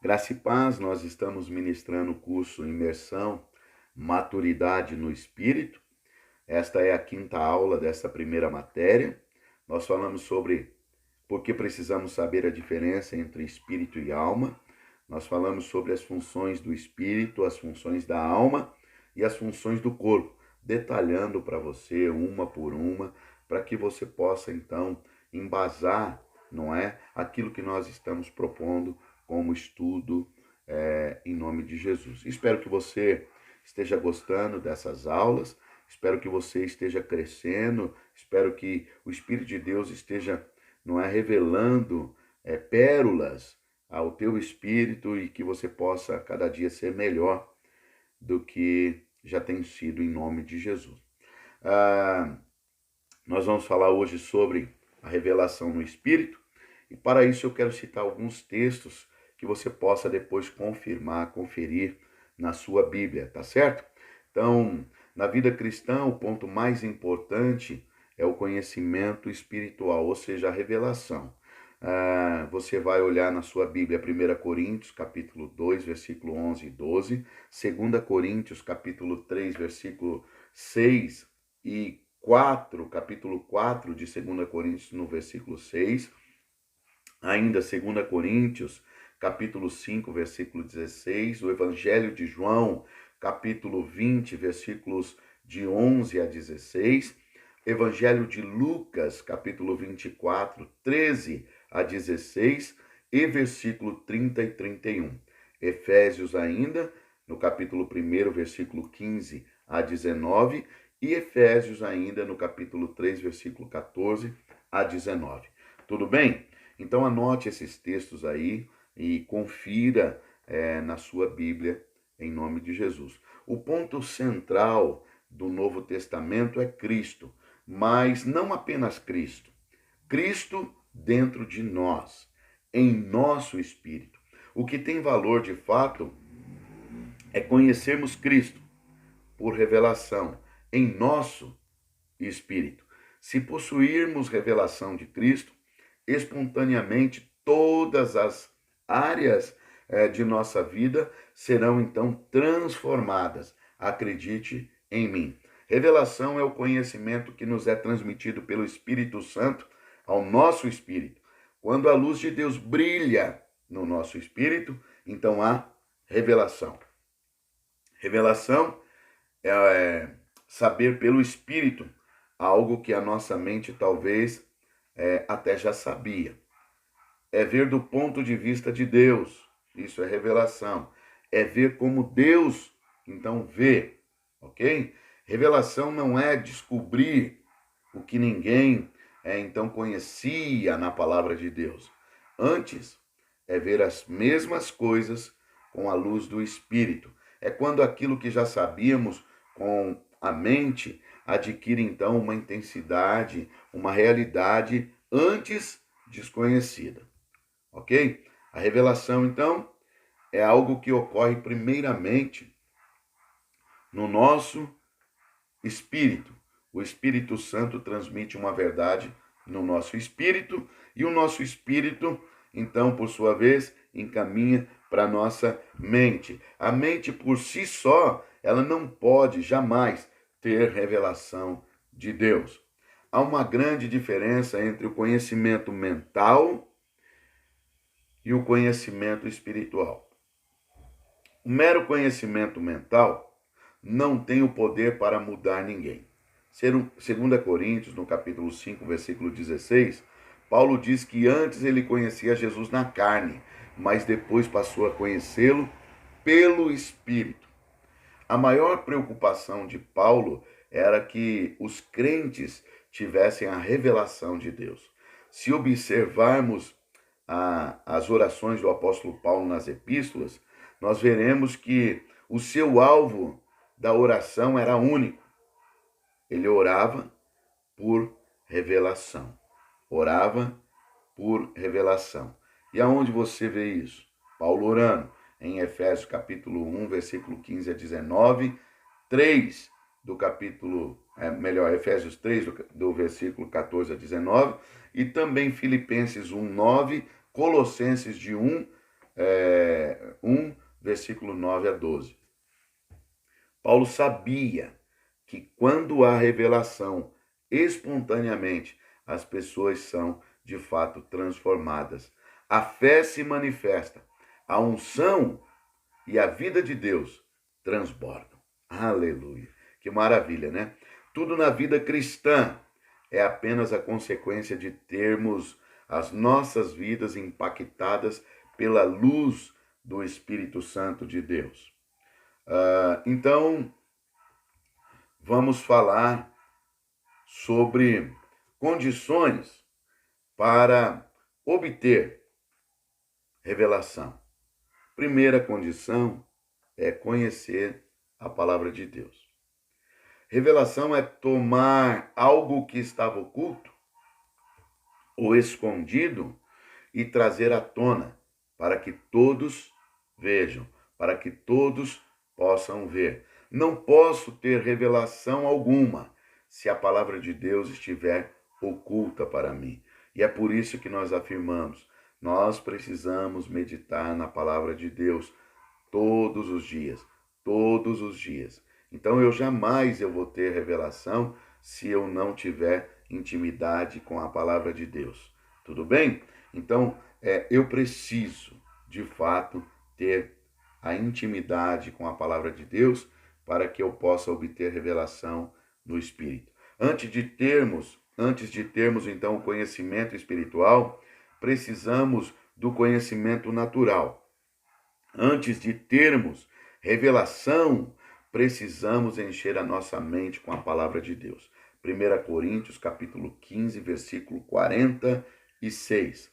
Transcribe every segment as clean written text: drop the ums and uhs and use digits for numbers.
Graça e paz, nós estamos ministrando o curso Imersão, Maturidade no Espírito. Esta é a quinta aula dessa primeira matéria. Nós falamos sobre por que precisamos saber a diferença entre espírito e alma. Nós falamos sobre as funções do espírito, as funções da alma e as funções do corpo, detalhando para você uma por uma, para que você possa então embasar, não é, aquilo que nós estamos propondo como estudo em nome de Jesus. Espero que você esteja gostando dessas aulas, espero que você esteja crescendo, espero que o Espírito de Deus esteja, não é, revelando pérolas ao teu espírito e que você possa cada dia ser melhor do que já tem sido em nome de Jesus. Nós vamos falar hoje sobre a revelação no Espírito e para isso eu quero citar alguns textos que você possa depois confirmar, conferir na sua Bíblia, tá certo? Então, na vida cristã, o ponto mais importante é o conhecimento espiritual, ou seja, a revelação. Você vai olhar na sua Bíblia 1 Coríntios, capítulo 2, versículo 11 e 12, 2 Coríntios, capítulo 3, versículo 6 e 4, capítulo 4 de 2 Coríntios, no versículo 6, ainda 2 Coríntios, capítulo 5, versículo 16, o Evangelho de João, capítulo 20, versículos de 11 a 16, Evangelho de Lucas, capítulo 24, 13 a 16 e versículo 30 e 31. Efésios ainda, no capítulo 1, versículo 15 a 19, e Efésios ainda no capítulo 3, versículo 14 a 19. Tudo bem? Então anote esses textos aí e confira na sua Bíblia, em nome de Jesus. O ponto central do Novo Testamento é Cristo, mas não apenas Cristo. Cristo dentro de nós, em nosso espírito. O que tem valor de fato é conhecermos Cristo por revelação em nosso espírito. Se possuirmos revelação de Cristo, espontaneamente todas as áreas de nossa vida serão então transformadas. Acredite em mim. Revelação é o conhecimento que nos é transmitido pelo Espírito Santo ao nosso espírito. Quando a luz de Deus brilha no nosso espírito, então há revelação. Revelação é saber pelo Espírito algo que a nossa mente talvez até já sabia. É ver do ponto de vista de Deus. Isso é revelação. É ver como Deus, então, vê. Ok? Revelação não é descobrir o que ninguém então conhecia na palavra de Deus. Antes, é ver as mesmas coisas com a luz do Espírito. É quando aquilo que já sabíamos com a mente adquire então uma intensidade, uma realidade antes desconhecida. Ok? A revelação, então, é algo que ocorre primeiramente no nosso espírito. O Espírito Santo transmite uma verdade no nosso espírito e o nosso espírito, então, por sua vez, encaminha para a nossa mente. A mente por si só, ela não pode jamais ter revelação de Deus. Há uma grande diferença entre o conhecimento mental e o conhecimento espiritual. O mero conhecimento mental não tem o poder para mudar ninguém. 2 Coríntios, no capítulo 5, versículo 16, Paulo diz que antes ele conhecia Jesus na carne, mas depois passou a conhecê-lo pelo Espírito. A maior preocupação de Paulo era que os crentes tivessem a revelação de Deus. Se observarmos as orações do apóstolo Paulo nas epístolas, nós veremos que o seu alvo da oração era único. Ele orava por revelação. Orava por revelação. E aonde você vê isso? Paulo orando em Efésios capítulo 1, versículo 15 a 19, 3 do capítulo, Efésios 3 do versículo 14 a 19, e também Filipenses 1, 9, Colossenses de 1 1, versículo 9 a 12. Paulo sabia que quando há revelação, espontaneamente, as pessoas são de fato transformadas. A fé se manifesta, a unção e a vida de Deus transbordam. Aleluia. Que maravilha, né? Tudo na vida cristã é apenas a consequência de termos as nossas vidas impactadas pela luz do Espírito Santo de Deus. Então, vamos falar sobre condições para obter revelação. Primeira condição é conhecer a palavra de Deus. Revelação é tomar algo que estava oculto ou escondido e trazer à tona para que todos vejam, para que todos possam ver. Não posso ter revelação alguma se a palavra de Deus estiver oculta para mim. E é por isso que nós afirmamos, nós precisamos meditar na palavra de Deus todos os dias, todos os dias. Então eu vou ter revelação se eu não tiver intimidade com a palavra de Deus. Tudo bem? Então eu preciso, de fato, ter a intimidade com a palavra de Deus para que eu possa obter revelação no Espírito. Antes de termos então o conhecimento espiritual, precisamos do conhecimento natural. Antes de termos revelação, precisamos encher a nossa mente com a palavra de Deus. 1 Coríntios, capítulo 15, versículo 46.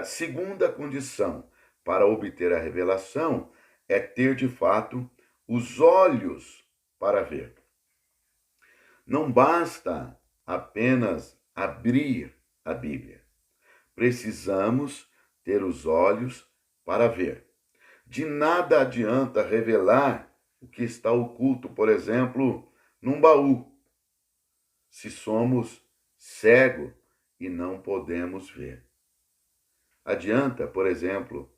Segunda condição para obter a revelação é ter, de fato, os olhos para ver. Não basta apenas abrir a Bíblia. Precisamos ter os olhos para ver. De nada adianta revelar o que está oculto, por exemplo, num baú, se somos cegos e não podemos ver. Adianta, por exemplo,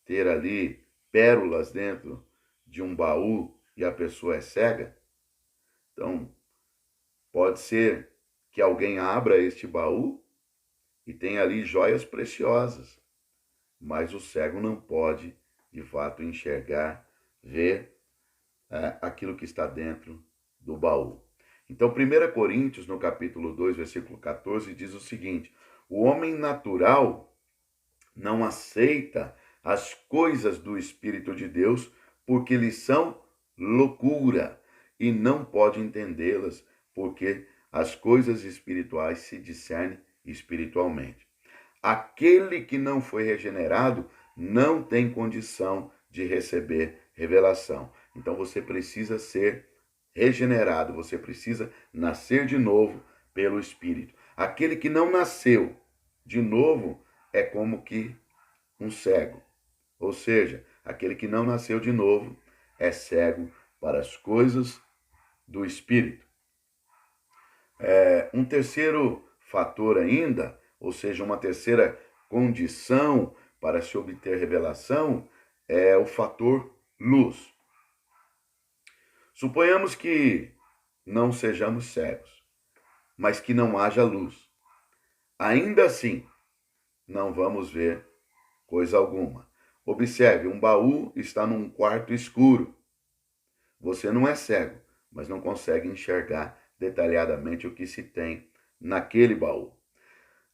ter ali pérolas dentro de um baú e a pessoa é cega? Então, pode ser que alguém abra este baú e tenha ali joias preciosas, mas o cego não pode, de fato, enxergar, ver aquilo que está dentro do baú. Então, 1 Coríntios, no capítulo 2, versículo 14, diz o seguinte: o homem natural não aceita as coisas do Espírito de Deus porque lhes são loucura e não pode entendê-las porque as coisas espirituais se discernem espiritualmente. Aquele que não foi regenerado não tem condição de receber revelação. Então você precisa ser regenerado, você precisa nascer de novo pelo Espírito. Aquele que não nasceu de novo é como que um cego. Ou seja, aquele que não nasceu de novo é cego para as coisas do Espírito. Um terceiro fator ainda, ou seja, uma terceira condição para se obter revelação, é o fator luz. Suponhamos que não sejamos cegos, mas que não haja luz. Ainda assim, não vamos ver coisa alguma. Observe, um baú está num quarto escuro. Você não é cego, mas não consegue enxergar detalhadamente o que se tem naquele baú.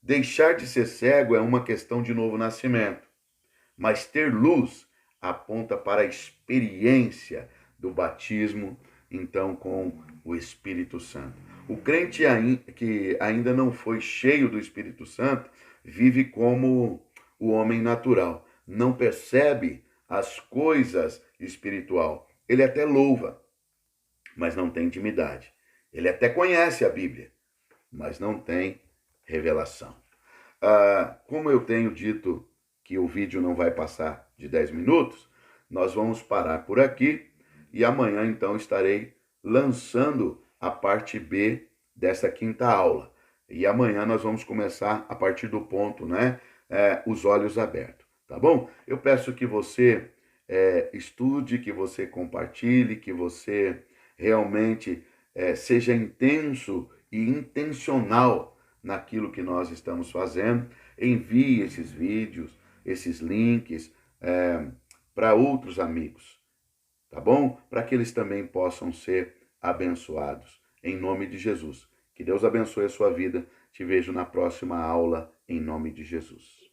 Deixar de ser cego é uma questão de novo nascimento, mas ter luz aponta para a experiência do batismo, então, com o Espírito Santo. O crente que ainda não foi cheio do Espírito Santo vive como o homem natural, não percebe as coisas espiritual. Ele até louva, mas não tem intimidade. Ele até conhece a Bíblia, mas não tem revelação. Como eu tenho dito que o vídeo não vai passar de 10 minutos, nós vamos parar por aqui e amanhã então estarei lançando a parte B dessa quinta aula. E amanhã nós vamos começar a partir do ponto, os olhos abertos. tá bom? Eu peço que você estude, que você compartilhe, que você realmente seja intenso e intencional naquilo que nós estamos fazendo. Envie esses vídeos, esses links para outros amigos, tá bom? Para que eles também possam ser abençoados. Em nome de Jesus. Que Deus abençoe a sua vida. Te vejo na próxima aula, em nome de Jesus.